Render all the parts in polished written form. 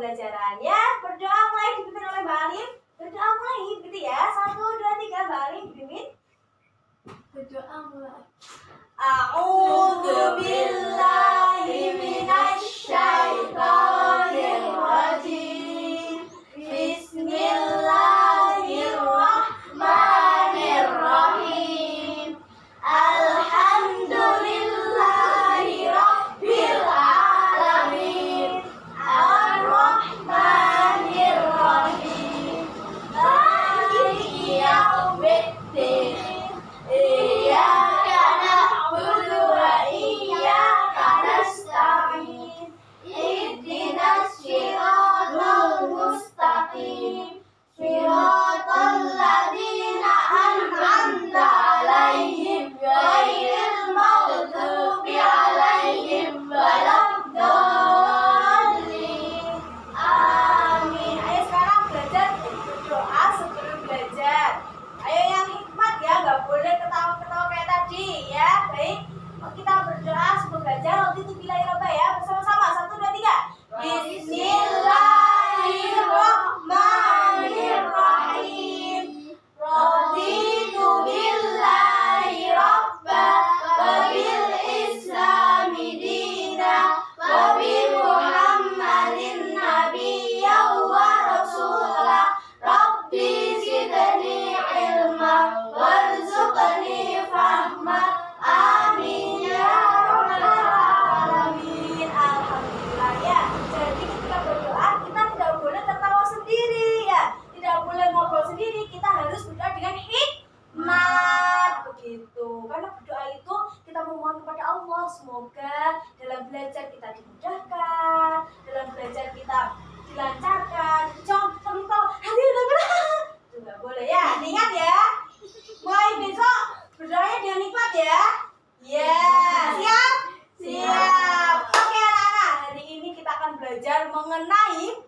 pembelajaran ya. Berdoa mulai dipimpin oleh Mbak Alim. Berdoa mulai gitu ya. 1, 2, 3 Mbak Alim dipimpin. Berdoa mulai. A'udzu billahi minasy syaithanir rajim. Bismillahirrahmanirrahim. Alhamdulillahi rabbil alamin. Ar-Rahmanir Rahim. Maliki yaumiddin. Iyyaka na'budu wa iyyaka nasta'in. Ihdinas shiratal mustaqim. Shiratal ladzina an'amta 'alaihim ghairil maghdubi 'alaihim waladdallin. Amin. Ayo sekarang belajar berdoa sebelum belajar. Ayo yang hikmat ya, nggak boleh ketawa-ketawa kayak tadi ya. Baik, kita berdoa sebelum belajar. Waktu itu Bismillahirrahmanirrahim ya, bersama-sama. 1, 2, 3. Bismillahirrahmanirrahim. Raditu billahi rabba wa bil islami dina wa bi Muhammadin nabiyya wa rasulah. Rabbi zidni ilma warzuqni fahma. Amin ya rabbal alamin. Alhamdulillah ya. Jadi ketika berdoa kita tidak boleh tertawa sendiri ya. Tidak boleh ngobrol sendiri. Kita harus berdoa dengan hikmat begitu. Karena berdoa itu kita memohon kepada Allah, semoga dalam belajar kita dimudahkan, dalam belajar kita dilancarkan. Jangan tertawa. Hati udah berat. Itu nggak boleh ya. Ingat ya. Mulai besok berdoanya dengan hikmat ya. Ya, siap? Siap. Oke anak-anak, hari ini kita akan belajar mengenai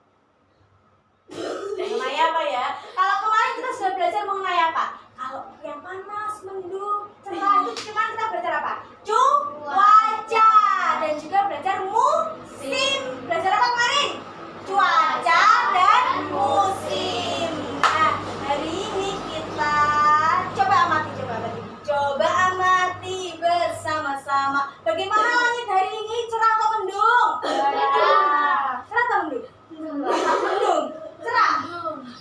apa ya? Kalau kemarin kita sudah belajar mengenai apa? Kalau yang panas, mendung, cerah itu kemarin kita belajar apa? Cuaca dan juga belajar musim. Belajar apa kemarin? Cuaca dan musim. Nah, hari ini kita coba amati bersama-sama. Bagaimana langit hari ini, cerah atau mendung? Cerah. Cerah atau mendung? Mendung. Cerah.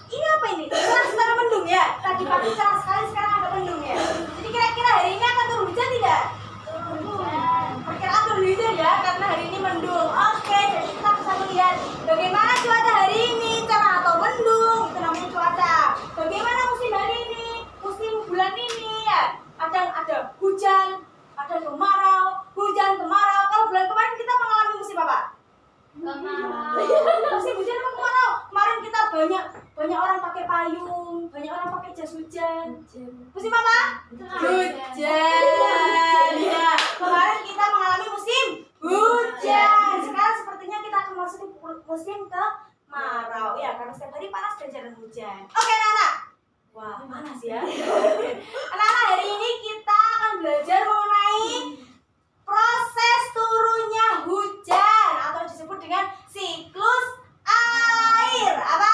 Ini apa ini? Cerah setara mendung ya. Tadi pagi cerah sekali, sekarang agak mendung ya. Jadi kira-kira hari ini akan turun hujan tidak? Perkiraan turun hujan ya, karena hari ini mendung. Oke, jadi kita bisa melihat bagaimana cuaca hari ini, cerah atau mendung. Itu namanya cuaca. Bagaimana musim hari ini, musim bulan ini ya. Ada hujan, ada kemarau, hujan kemarau. Kalau bulan kemarin kita mengalami musim apa? Kemarau. Musim hujan apa kemarau? Kemarin kita banyak orang pakai payung, banyak orang pakai jas hujan. Musim apa? Hujan. Ya, kemarin kita mengalami musim hujan. Sekarang sepertinya kita akan masuk musim kemarau ya, karena setiap hari panas dan jarang hujan. Oke, anak-anak. Wah, panas ya. Anak-anak, hari ini kita akan belajar mengenai proses turunnya hujan atau disebut dengan siklus air. Apa?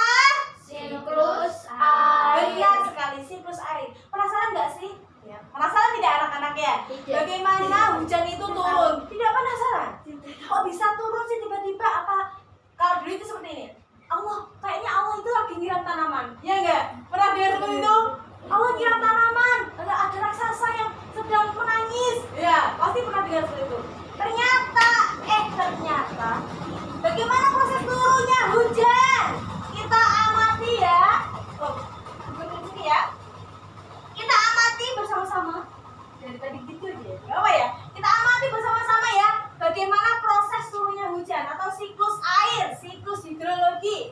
Siklus air. Benar sekali, siklus air. Penasaran nggak sih? Ya. Penasaran tidak anak-anak ya? Tidak. Bagaimana hujan itu turun? Tidak penasaran? Kok bisa turun sih tiba-tiba? Apa? Kalau dulu itu seperti ini. Kayaknya Allah itu lagi nyiram tanaman. Ya enggak? Pernah dengar seperti itu? Allah nyiram tanaman. Ada raksasa yang sedang menangis. Ya, pasti pernah dengar seperti itu. Ternyata bagaimana proses turunnya hujan? Kita amati ya. Bukan sini ya. Kita amati bersama-sama. Dari tadi gitu aja. Gak apa ya? Kita amati bersama-sama ya. Bagaimana proses turunnya hujan atau siklus air, siklus hidrologi.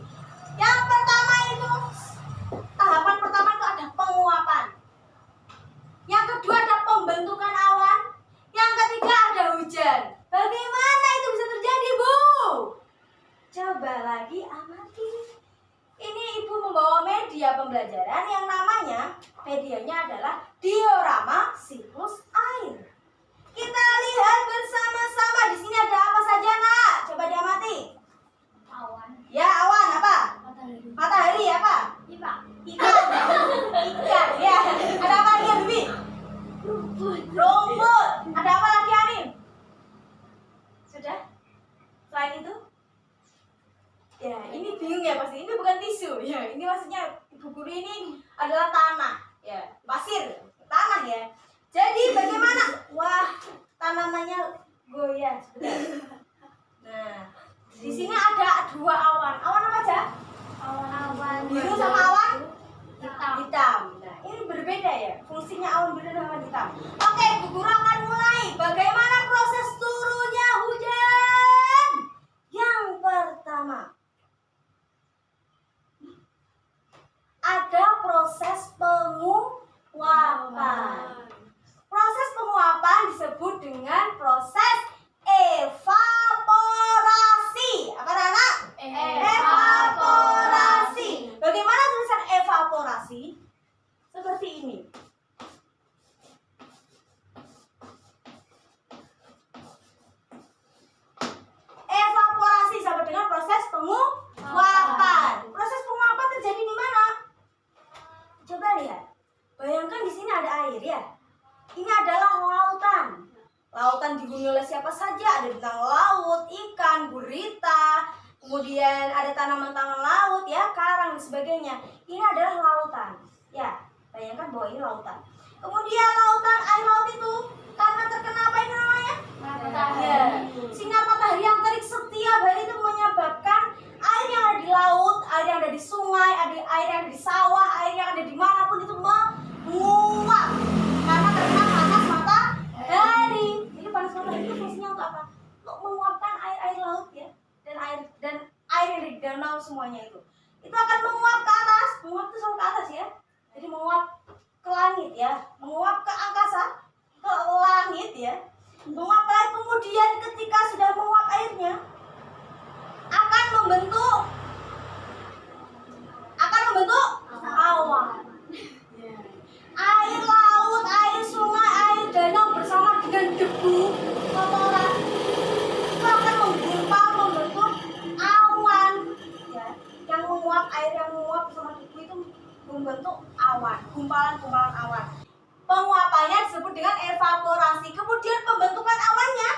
Yang pertama itu, tahapan pertama itu ada penguapan. Yang kedua ada pembentukan awan. Yang ketiga ada hujan. Bagaimana itu bisa terjadi, Bu? Coba lagi amati. Ini Ibu membawa media pembelajaran yang namanya, medianya adalah diorama siklus air. Kita lihat bersama-sama di sini ada apa saja, Nak? Coba diamati. Awan. Ya, guru. Ya, ini maksudnya ibu guru ini adalah tanah, ya, pasir, tanah ya. Jadi bagaimana? Wah, tanamannya goyah sebentar. Nah, di sini ada dua awan. Awan apa aja? Awan Biru sama awan hitam. hitam. Nah, ini berbeda ya. Fungsinya awan biru dan awan hitam. Oke, Bu Guru akan mulai. Bagaimana proses turunnya hujan? Yang pertama, ada proses penguapan. Proses penguapan disebut dengan proses evaporasi. Apa anak? Evaporasi. Bagaimana tulisan evaporasi? Seperti ini. Evaporasi sama dengan proses penguapan. Proses penguapan terjadi di mana? Coba lihat. Bayangkan di sini ada air ya. Ini adalah lautan. Lautan dihuni oleh siapa saja? Ada bintang laut, ikan, gurita, kemudian ada tanaman-tanaman laut ya, karang dan sebagainya. Ini adalah lautan. Ya, bayangkan bahwa ini lautan. Kemudian lautan, air laut itu karena terkena apa ini namanya? Ya, sinar matahari yang terik setiap hari itu menyebabkan air yang ada di laut, air yang ada di sungai, air yang ada di sawah, air yang ada dimanapun itu menguap karena terkena panas matahari. Jadi panas matahari itu fungsinya untuk apa? Untuk menguapkan air laut ya, dan air yang di danau semuanya itu akan menguap ke atas. Menguap itu selalu ke atas ya. Jadi menguap ke langit ya, menguap ke angkasa, ke langit ya. Menguap ke langit, kemudian ketika sudah menguap airnya akan membentuk awan. Air laut, air sungai, air danau bersama dengan debu, kotoran itu akan menggumpal membentuk awan ya. Yang menguap, air yang menguap bersama debu itu membentuk awan, gumpalan-gumpalan awan. Penguapannya disebut dengan evaporasi. Kemudian pembentukan awannya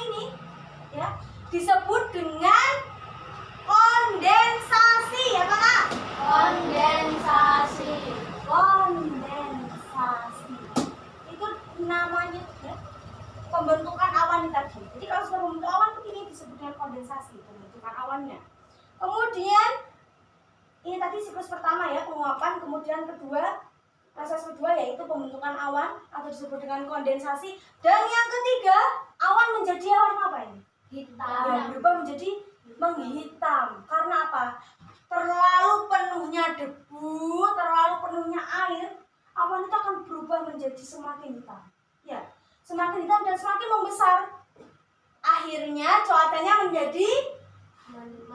ini ya disebut dengan kondensasi ya Kak? Kondensasi. Itu namanya ya, pembentukan awan tadi. Jadi kalau sudah membentuk awan ini disebut dengan kondensasi, pembentukan awannya. Kemudian ini tadi siklus pertama ya, penguapan. Kemudian proses kedua yaitu pembentukan awan atau disebut dengan kondensasi. Dan yang ketiga, awan menjadi warna apa ini? Hitam. Ya, berubah menjadi menghitam. Karena apa? Terlalu penuhnya debu, terlalu penuhnya air, awan itu akan berubah menjadi semakin hitam. Ya, semakin hitam dan semakin membesar. Akhirnya cuacanya menjadi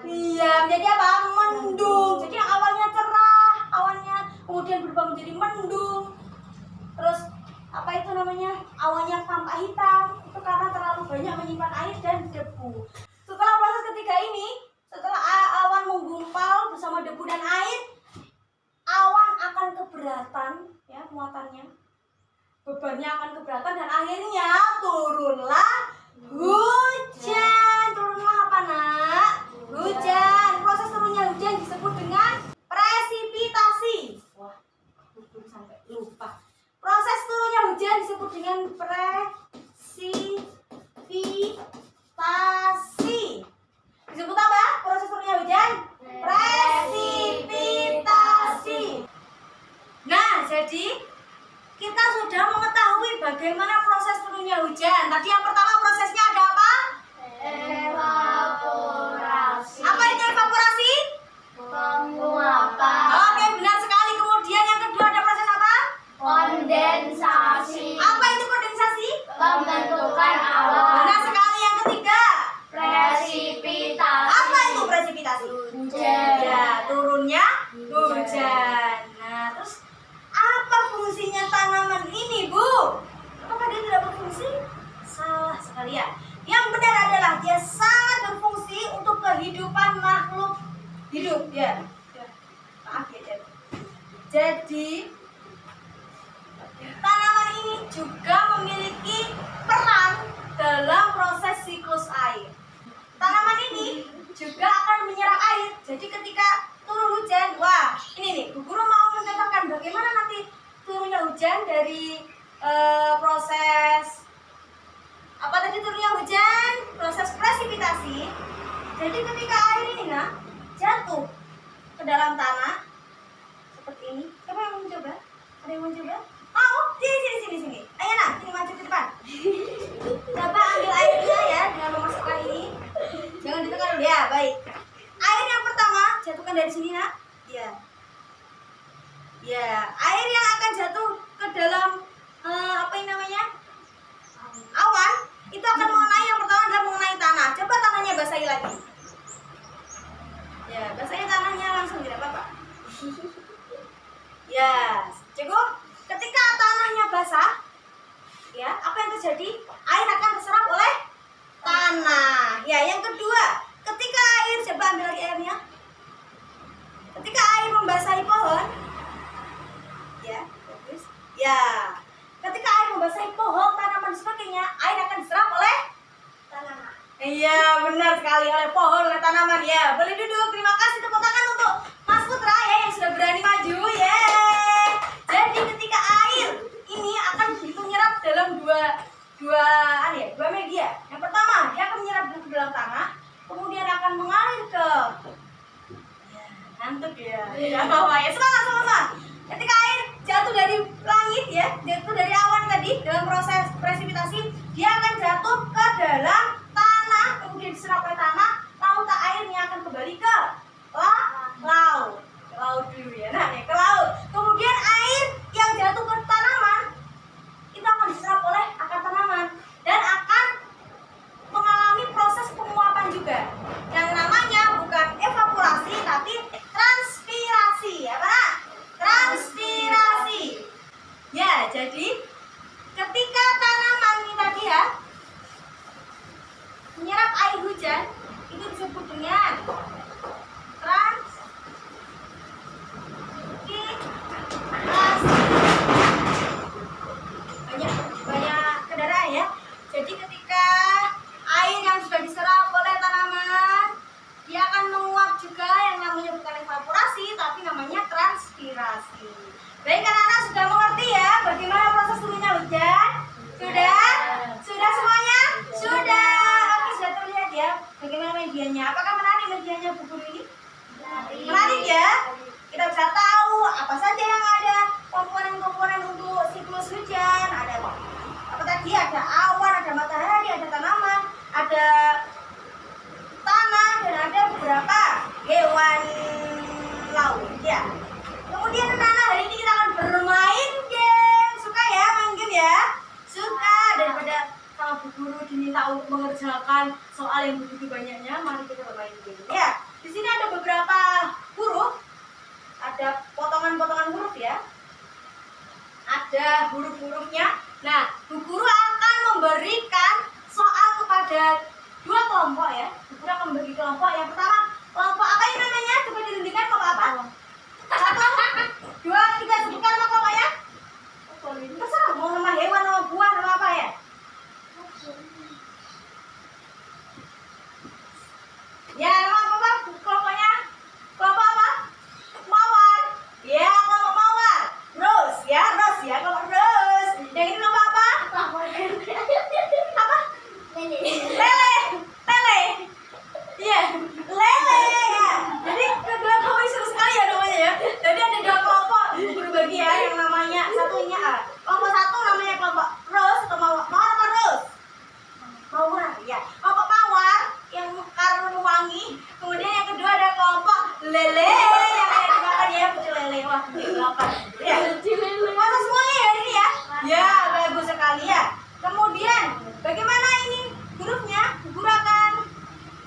menjadi apa? Mendung. Jadi yang awalnya cerah, awannya kemudian berubah menjadi mendung. Terus apa itu namanya? Awannya tampak hitam. Itu karena terlalu banyak menyimpan air dan debu. Setelah proses ketiga ini, setelah awan menggumpal bersama debu dan air, awan akan keberatan ya muatannya. Bebannya akan keberatan dan akhirnya turunlah hujan. Turunlah apa nak? Hujan. Proses turunnya hujan disebut dengan presipitasi. Wah, sampai lupa. Proses turunnya hujan disebut dengan presipitasi. Disebut apa? Proses turunnya hujan? Presipitasi. Nah, jadi kita sudah mengetahui bagaimana proses turunnya hujan. Tadi yang pertama prosesnya ada apa? Evaporasi. Apa itu evaporasi? Penguapan. Oke, benar sekali. Kemudian yang kedua ada proses apa? Kondensasi. Apa itu kondensasi? Pembentukan awan. Benar sekali. Yang ketiga? Presipitasi. Apa itu presipitasi? Hujan. Ya, turunnya hujan. Nah, terus apa fungsinya tanaman ini, Bu? Apakah dia tidak berfungsi? Salah sekali ya. Yang benar adalah dia sangat berfungsi untuk kehidupan makhluk hidup ya. Maaf ya, jadi tanaman ini juga memiliki peran dalam proses siklus air. Tanaman ini juga akan menyerap air. Jadi ketika turun transpirasi. Jadi ketika air ini jatuh ke dalam tanah seperti ini. Siapa yang mau mencoba? Ada yang mau mencoba? Mau? Sini. Ayo sini maju ke depan. Coba ambil airnya ya dengan memasukkan ini. Jangan ditekan dulu ya, baik. Air yang pertama jatuhkan dari sini Ya. Ya, air yang akan jatuh ke dalam apa yang namanya? Awan, itu akan mengenai yang pertama adalah mengenai tanah. Coba tanahnya basahi lagi. Ya, basahi tanahnya langsung tidak apa-apa. Ya, cukup. Ketika tanahnya basah, ya, apa yang terjadi? Air akan terserap oleh tanah. Ya, yang kedua, ketika air, coba ambil lagi airnya. Ketika air membasahi pohon, ya, bagus. Ya, ketika air membasahi pohon, tanaman dan sebagainya, air akan diserap oleh tanaman. Iya, benar sekali, oleh pohon, oleh tanaman. Ya, boleh duduk. Terima kasih, tepuk tangan untuk Mas Putra ya yang sudah berani maju. Jadi ketika air ini akan menyerap dalam dua media. Yang pertama, dia akan menyerap ke dalam tanah, kemudian akan mengalir ke ngantuk ya. Ya, semangat sama-sama. Ketika air jatuh dari langit ya, jatuh dari awan tadi dalam proses presipitasi, dia akan jatuh ke dalam tanah, kemudian diserap oleh tanah, laut airnya akan kembali ke laut. Ke laut dulu ya. Ke laut. Kemudian air yang jatuh ke tanaman itu akan diserap oleh akar tanaman dan akan mengalami proses penguapan juga. Yang namanya bukan evaporasi tapi transpirasi ya, Pak. Transpirasi. Ya, jadi ketika tanaman ini tadi ya menyerap air hujan, itu disebut dengan transpirasi. Banyak kendaraan ya. Jadi ketika air yang sudah diserap oleh tanaman, dia akan menguap juga, yang namanya bukan evaporasi tapi namanya transpirasi. Baik, anak-anak sudah mengerti ya bagaimana proses turunnya hujan? Sudah semuanya? Sudah. Oke, sudah terlihat ya bagaimana medianya. Apakah menarik medianya Bu Guru ini? Menarik ya. Kita bisa tahu apa saja yang ada komponen-komponen untuk siklus hujan. Ada apa tadi? Ada awan, ada matahari, ada tanaman, ada tanah, dan ada beberapa hewan laut ya. Kemudian anak-anak, hari ini kita akan bermain game. Suka ya main game ya? Suka. Daripada sama Bu Guru diminta untuk mengerjakan soal yang begitu banyaknya, mari kita bermain game ya. Di sini ada beberapa huruf, ada potongan-potongan huruf ya. Ada huruf-hurufnya. Nah, Bu Guru akan memberikan soal kepada dua kelompok ya. Bu Guru akan membagi kelompok. Yang pertama, kelompok apa ini namanya? Coba dihentikan, kelompok apa? 1, 2, 3, sebutkan nama kelompoknya. Terserah, mau nama hewan, nama buah, nama apa ya? Ya, nama apa? Kelompoknya? Kelompok apa? Mawar. Ya, kelompok mawar. Rose ya, kelompok rose. Yang ini kelompok apa? Apa? Lele. Iya, lele ya. Jadi kedua kelompok seru sekali ya namanya ya. Jadi ada dua kelompok berbagi ya, yang namanya satunya kelompok satu namanya kelompok rose atau mawar apa rose? Mawar ya. Kelompok mawar yang mekar wangi. Kemudian yang kedua ada kelompok lele yang kayak dimakan ya, pecel lele. Wah, apa? Ya. Masa semuanya ya ini ya? Ya, bagus sekali ya. Kemudian bagaimana ini hurufnya? Guru akan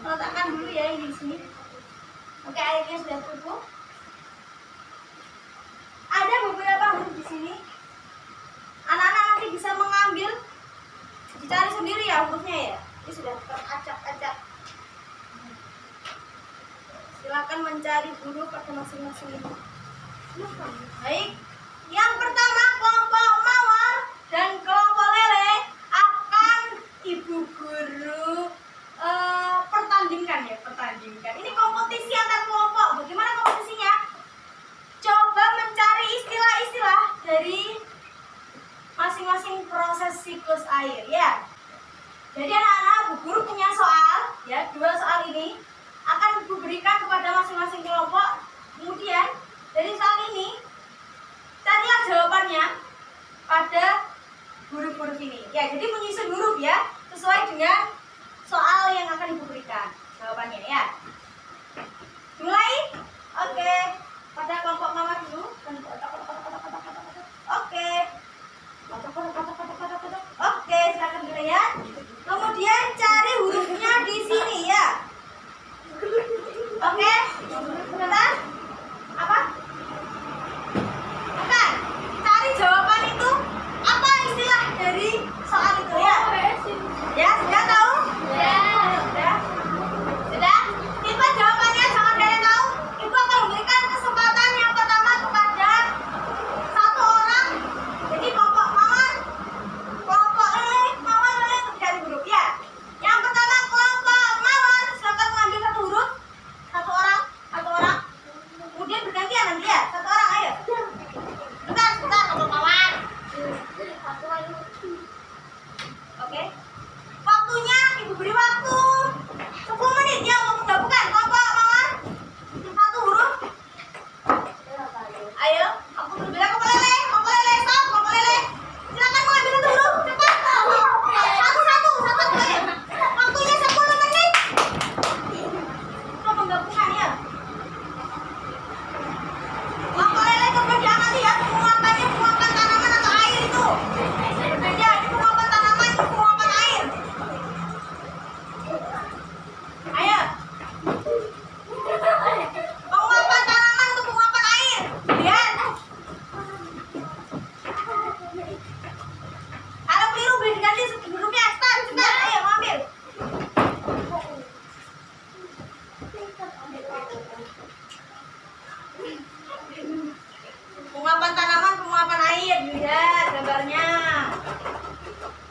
letakkan dulu ya ini di sini. Oke, airnya sudah cukup. Ada beberapa huruf di sini. Anak-anak nanti bisa mengambil, dicari sendiri ya hurufnya ya. Ini sudah teracak-acak. Silakan mencari huruf pada masing-masing. Baik. Yang pertama kelompok mawar dan kelompok lele akan Ibu Guru pertandingkan. Ini kompetisi antar kelompok. Bagaimana kompetisinya? Coba mencari istilah-istilah dari masing-masing proses siklus air ya. Jadi anak-anak, Bu Guru punya soal ya, 2 ini akan Ibu berikan kepada masing-masing kelompok. Kemudian dari soal ini carilah jawabannya pada huruf-huruf ini. Ya, jadi menyusun huruf ya, sesuai dengan soal yang akan Ibu berikan jawabannya ya. Mulai? Oke. Pada kelompok mama dulu. Oke. Oke, silakan dilihat. Kemudian cari hurufnya di sini ya. Oke. Benar? Apa? Bukan. Cari jawaban itu. Apa istilah dari soal itu ya? Ya, sudah tahu? Sudah. Sudah? Kita jawabannya jangan kalian tahu. Ibu akan memberikan kesempatan yang pertama kepada satu orang. Jadi kelompok mawar, kelompok lele, mawar lele untuk cari huruf ya. Yang pertama kelompok mawar, silakan mengambil satu huruf. Satu orang. Kemudian bergantian nanti ya. Satu orang, ayo. Bentar, kelompok mawar. Oke. Waktunya Ibu beri waktu 10 menit ya untuk menggabungkan kelompok mawar. Satu huruf. Ayo, aku berbilang kelompok lele, stop, kelompok lele. Silakan mengambil satu huruf, cepat. Satu. Waktunya 10 menit. Untuk menggabungkan ya. Kelompok lele coba diamati ya, penguapannya penguapan tanaman atau air itu. Berbeda, ini penguapan tanaman, ini penguapan air. Ayo. Penguapan tanaman untuk penguapan air. Lihat. Kalau keliru beri diganti hurufnya ekstra. Cepat, ayo ambil. Penguapan tanaman, penguapan air. Lihat gambarnya.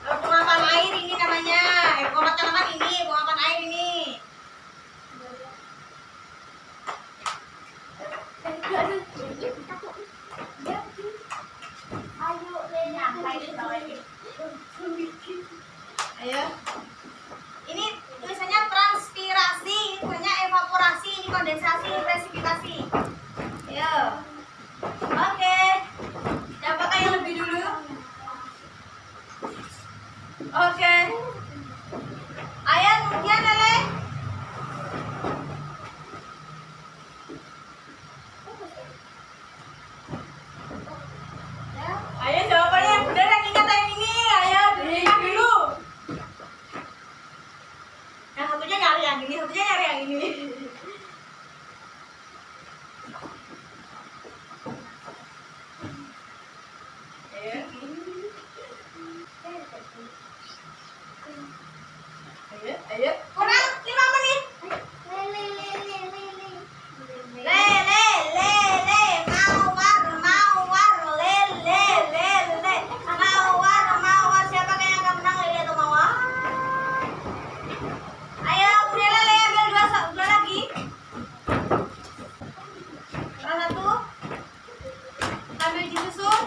Kalau penguapan air ini namanya. Penguapan tanaman ini, penguapan air ini. Ayo. Ini tulisannya transpirasi, ini tulisannya evaporasi, ini kondensasi, ini presipitasi. Ayo. Oke. Yang pakai yang lebih dulu. Oke. Ayo kemudian Lele. Ayo jawabannya yang benar yang ingat yang ini. Ayo diingat dulu. Yang satunya nyari yang ini, satunya nyari yang ini. Ayo. Kurang 5 menit. Mawar. Siapa yang akan menang, Lele atau Mawar? Ayo, kemudian Lele ambil dua lagi. Salah satu. Ambil disusun.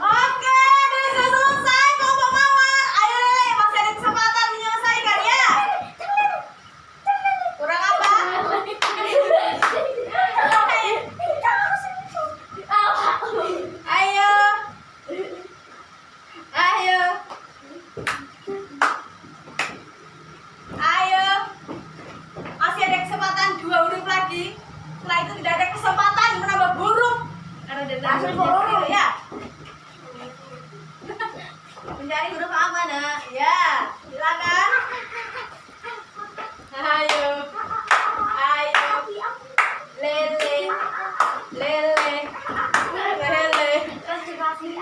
Oke, sudah selesai kelompok mawar. Ayo Lele, masih ada kesempatan menyelesaikan ya. Kurang apa? Ayo. Masih ada kesempatan 2 huruf lagi. Setelah itu tidak ada kesempatan menambah huruf. Karena dari huruf ya. Mencari huruf apa nak? Ya, silakan. Ayo.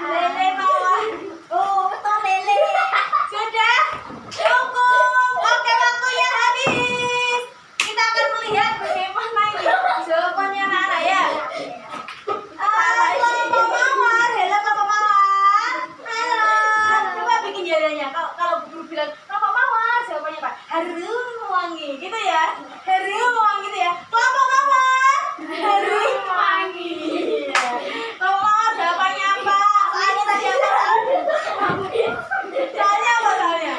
Lele mawar. Oh, betul Lele. Sudah cukup. Oke, waktunya habis. Kita akan melihat bagaimana ini jawabannya Nana ya. Kelompok mawar, halo kelompok mawar. Halo. Coba bikin jalannya. Kalau guru bilang kelompok mawar, jawabannya apa? Harum wangi, gitu ya. Harum wangi gitu ya. Kelompok mawar. Harum wangi. Kelompok mawar jawabannya apa? Soalnya tadi apa? Soalnya apa soalnya?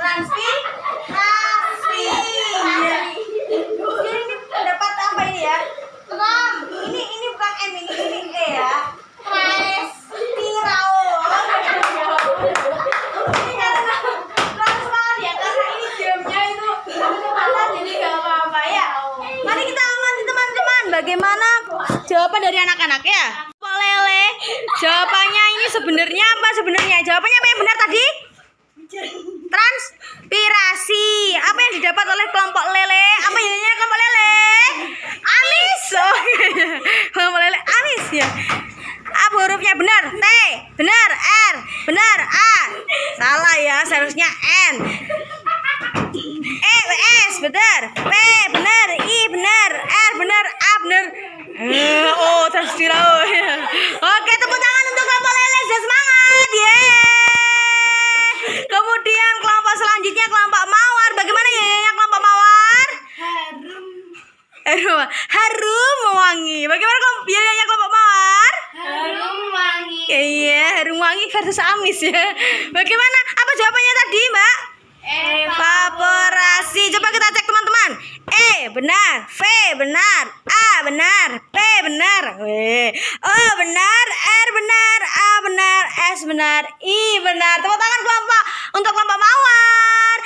Transpirasi. Ya. Ini pendapat apa ini ya? Ini bukan M, ini E ya. Respirao. Ini karena transparan ya, karena ini jamnya itu kecepatan jadi gak apa-apa ya. Mari kita amati teman-teman, bagaimana jawaban dari anak-anak ya. Pak Lele, jawabannya ini sebenarnya apa sebenarnya? Jawabannya apa yang benar tadi? Transpirasi. Apa yang didapat oleh kelompok Lele? Apa jadinya kelompok Lele? Amis. Oh, kelompok Lele amis ya. Apa hurufnya benar? T, benar. R, benar. A, salah ya, seharusnya N. E, S, benar. P, benar. I, benar. R, benar. A, benar. Oh, transpirasi. Oke, tepuk tangan untuk kelompok Lele, sudah semangat. Yeay. Kemudian kelompok selanjutnya kelompok Mawar. Bagaimana ya kelompok Mawar? Harum wangi. Bagaimana kelompok biayanya kelompok Mawar? Harum wangi. Iya, harum wangi versus amis ya. Bagaimana? Apa jawabannya tadi, Mbak? Evaporasi. Coba kita cek teman-teman. E benar, V benar, A benar, P benar, O benar, R benar, A benar, S benar, I benar. Tepuk tangan kelompok untuk kelompok Mawar.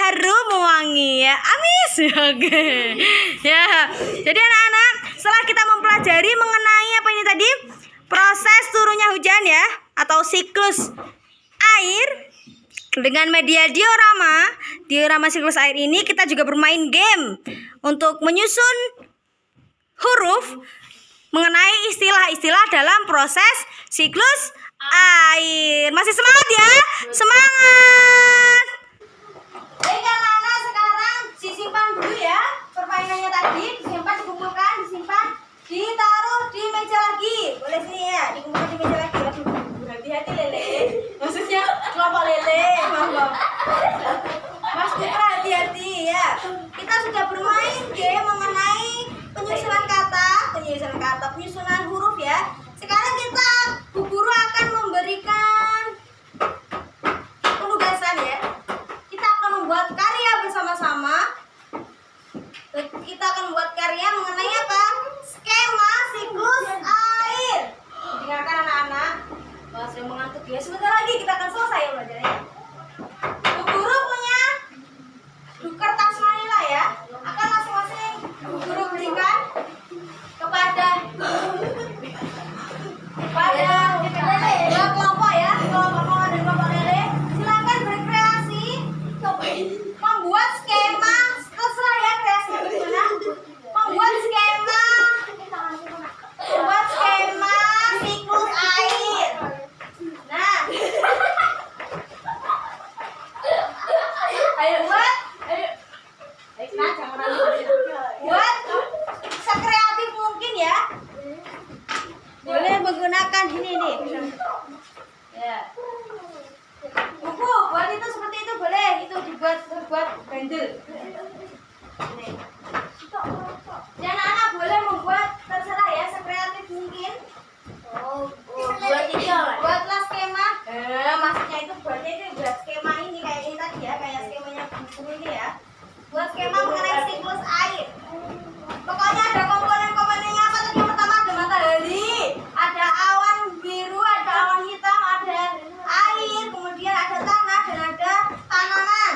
Harum wangi ya, amis. Oke. Ya. Jadi anak-anak, setelah kita mempelajari mengenai apa ini tadi? Proses turunnya hujan ya, atau siklus air dengan media diorama siklus air ini, kita juga bermain game untuk menyusun huruf mengenai istilah-istilah dalam proses siklus air. Masih semangat ya? Semangat! Baik anak-anak, sekarang disimpan dulu ya permainannya tadi, disimpan, dikumpulkan, disimpan, ditaruh di meja lagi. Boleh sini ya, dikumpulkan di meja lagi. Aduh, berhati-hati Lele. Maksudnya kelompok Lele, Mas Putra, hati-hati ya. Kita sudah bermain game mengenai penyusunan huruf ya. Sekarang Bu Guru akan memberikan penugasan ya. Kita akan membuat karya bersama-sama. Kita akan membuat karya mengenai apa? Skema siklus air. Dengarkan anak-anak. Wah, saya mengantuk ya. Sebentar lagi kita akan selesai ya belajarnya. Bu Guru punya kertas manila ya. Akan masing-masing Bu Guru berikan kepada dua kelompok ya, kelompok Mawar dan kelompok Lele. Silakan berkreasi membuat skema, terserah ya kreasi bagaimana. Membuat skema siklus air. Nah, ayo buat. Nah, jangan ragu. Buat sekreatif mungkin ya. Boleh menggunakan ini nih. Ya. Buku buat itu seperti itu boleh. Itu dibuat bandel. Nih. Dan anak boleh membuat terserah ya, sekreatif mungkin. Buatlah skema. Maksudnya itu buat skema ini kayak ini tadi ya, kayak skemanya buku ini ya. Buat skema mengenai siklus air. Pokoknya ada komponen-komponennya apa tadi? Yang pertama ada matahari, ada awan biru, ada awan hitam, ada air, kemudian ada tanah dan ada tanaman.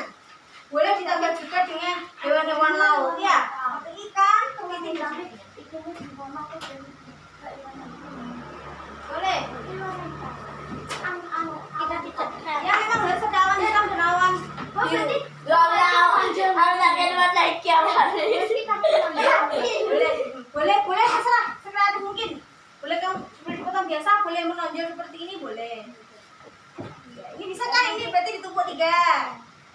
Boleh ditambah juga dengan hewan-hewan laut ya, seperti ikan, kepiting. Boleh. Ya memang harus ada awan hitam dan awan biru. Boleh terserah sekreatif mungkin. Boleh kamu seperti potong biasa, boleh menonjol seperti ini boleh. Ya, ini bisa kan? Ini berarti ditumpuk 3.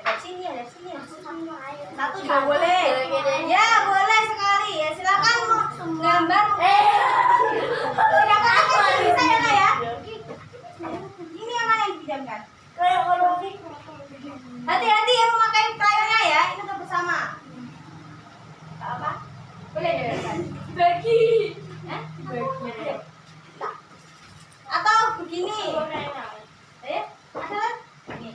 Ada sini. Satu juga boleh. Ya boleh sekali ya. Silakan gambar. Silakan bisa ya Kak ya. Ini yang mana yang dipinjamkan? Hati-hati yang memakai krayonnya ya. Ini untuk bersama. Apa? Boleh ya? Bagi. Atau begini. Ada kan? Ini.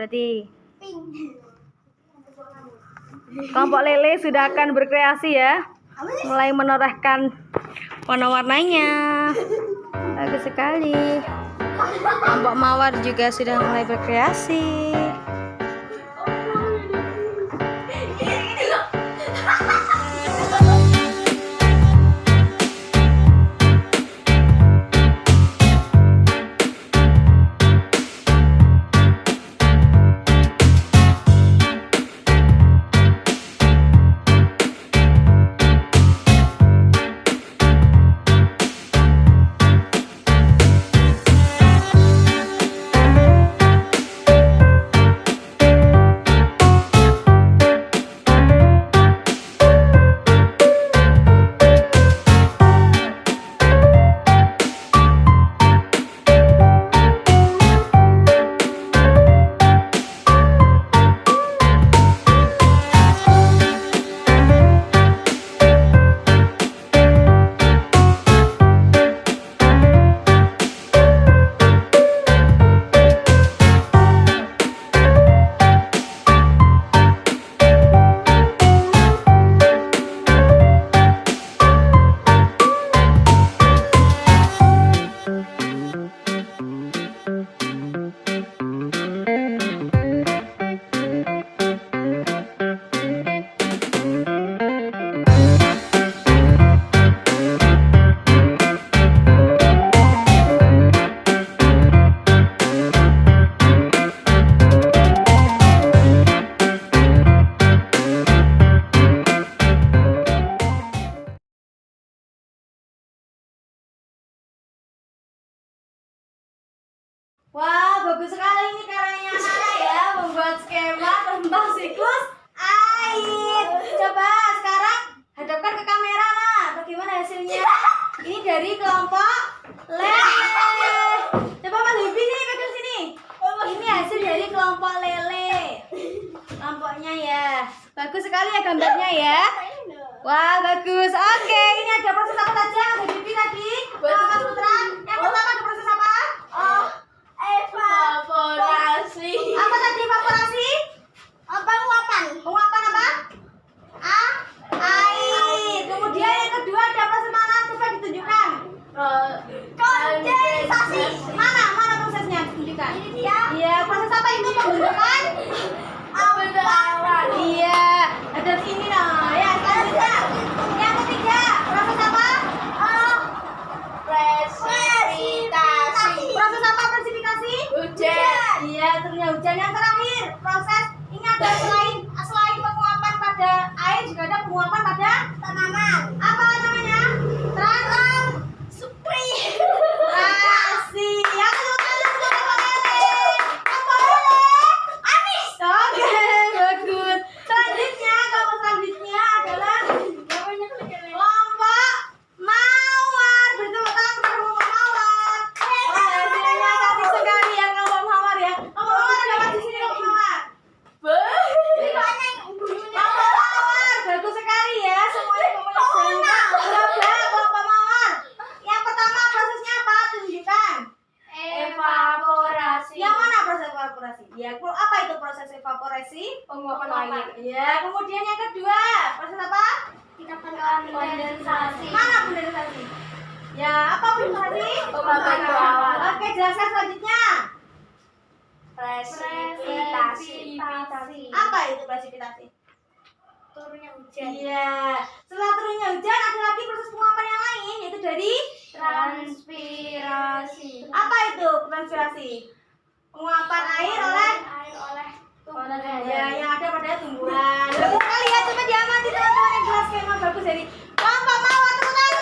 berarti. Pink. Kelompok lele sudah akan berkreasi ya. Mulai menorehkan warna-warnanya. Bagus sekali. Kelompok mawar juga sudah mulai berkreasi. Wah, bagus sekali ini karyanya Nana ya, membuat skema tentang siklus air. Coba sekarang hadapkan ke kamera, Nah. Bagaimana hasilnya? Ini dari kelompok lele. Coba Mas Bibi nih pegang sini. Ini hasil dari kelompok lele. Kelompoknya ya. Bagus sekali ya gambarnya ya. Wah, bagus. Oke, ini ada proses apa saja Mas Bibi tadi? Mas Putra. Yang pertama ada proses apa? Evaporasi. Apa tadi evaporasi? Penguapan. Penguapan apa? Air. Kemudian yang kedua ada proses mana? Coba ditunjukkan. Kondensasi. Mana prosesnya? Ditunjukkan. Ini dia. Iya, proses apa itu pembentukan? Awan. Iya, ada di sini nah. Ya, selanjutnya. Yang ketiga, proses apa? Presipitasi. Proses apa presipitasi? Hujan. Iya, ternyata hujan. Yang terakhir, proses ini ada selain penguapan pada air juga ada penguapan pada Tanaman. apa namanya? Transspirasi. Ya, Oke, bagus. Selanjutnya adalah kelompok mawar. Bertepuk tangan untuk kelompok mawar. Hasilnya cantik sekali ya kelompok mawar ya. Kelompok mawar ada apa di sini kelompok mawar? Kelompok mawar, bagus sekali ya. Semuanya memenuhi coba kelompok mawar. Yang pertama prosesnya apa? Tunjukkan. Evaporasi. Yang mana proses evaporasi? Ya, apa itu proses evaporasi? Penguapan air. Ya, kemudian yang kedua, proses apa? Kondensasi. Mana kondensasi? Ya, apa kondensasi? Penguapan awan. Oke, jelaskan selanjutnya. Presipitasi. Apa itu presipitasi? Turunnya hujan. Iya. Setelah turunnya hujan, ada lagi proses penguapan yang lain, yaitu dari Transpirasi. apa itu transpirasi? Penguapan air oleh ya, yang ada pada tumbuhan. Bagus sekali ya, coba diamati teman-teman yang jelas skema bagus dari kelompok mawar. Tepuk tangan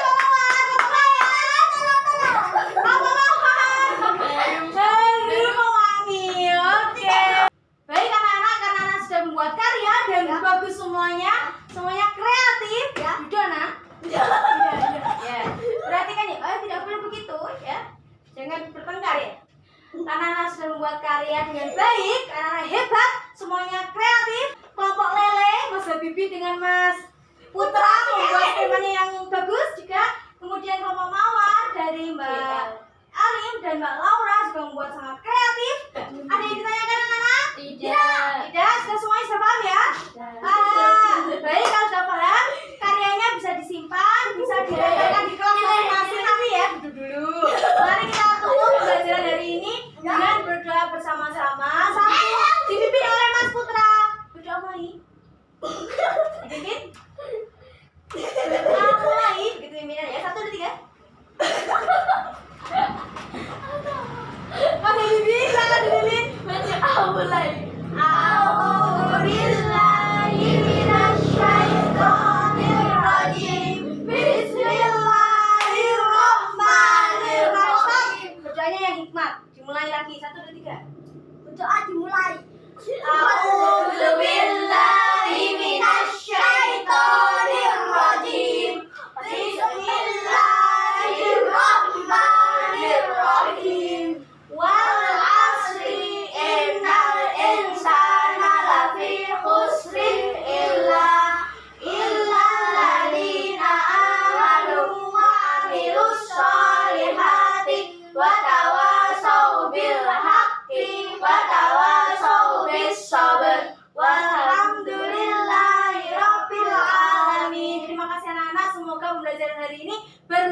kelompok mawar. Kelompok mawar. Aduh, mewangi. Oke. Baik anak-anak, karena anak sudah membuat karya dan bagus semuanya kreatif. Dona. Ya. Perhatikan ya, tidak boleh begitu ya. Jangan bertengkar ya. Karena anak sudah membuat karya dengan baik, anak hebat, semuanya kreatif. Kelompok lele, Mas Habibi dengan Mas Putra membuat skemanya yang bagus juga. Kemudian kelompok mawar dari Mbak Alim dan Mbak Laura juga membuat sangat kreatif. Ada yang ditanyakan anak-anak?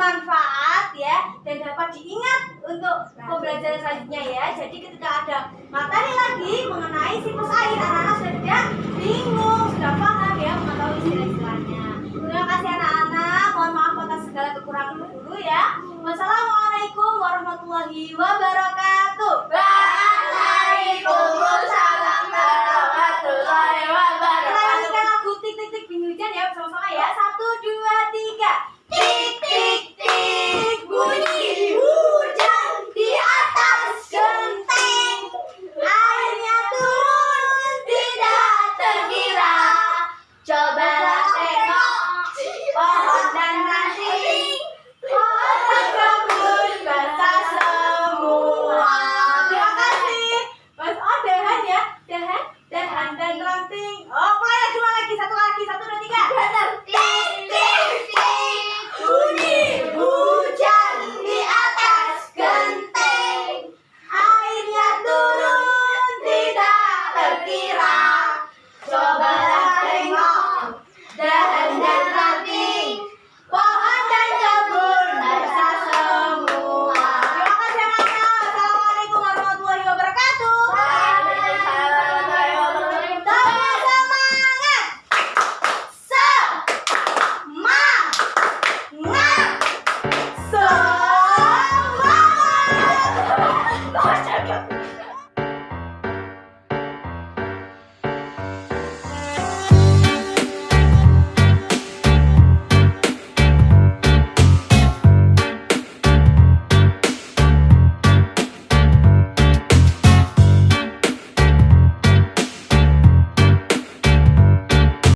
bermanfaat ya dan dapat diingat untuk pembelajaran selanjutnya ya. Jadi ketika ada materi lagi mengenai siklus air, anak-anak sudah tidak bingung, sudah paham ya mengetahui istilah-istilahnya. Terima kasih anak-anak, mohon maaf atas segala kekurangan guru ya. Wassalamualaikum warahmatullahi wabarakatuh.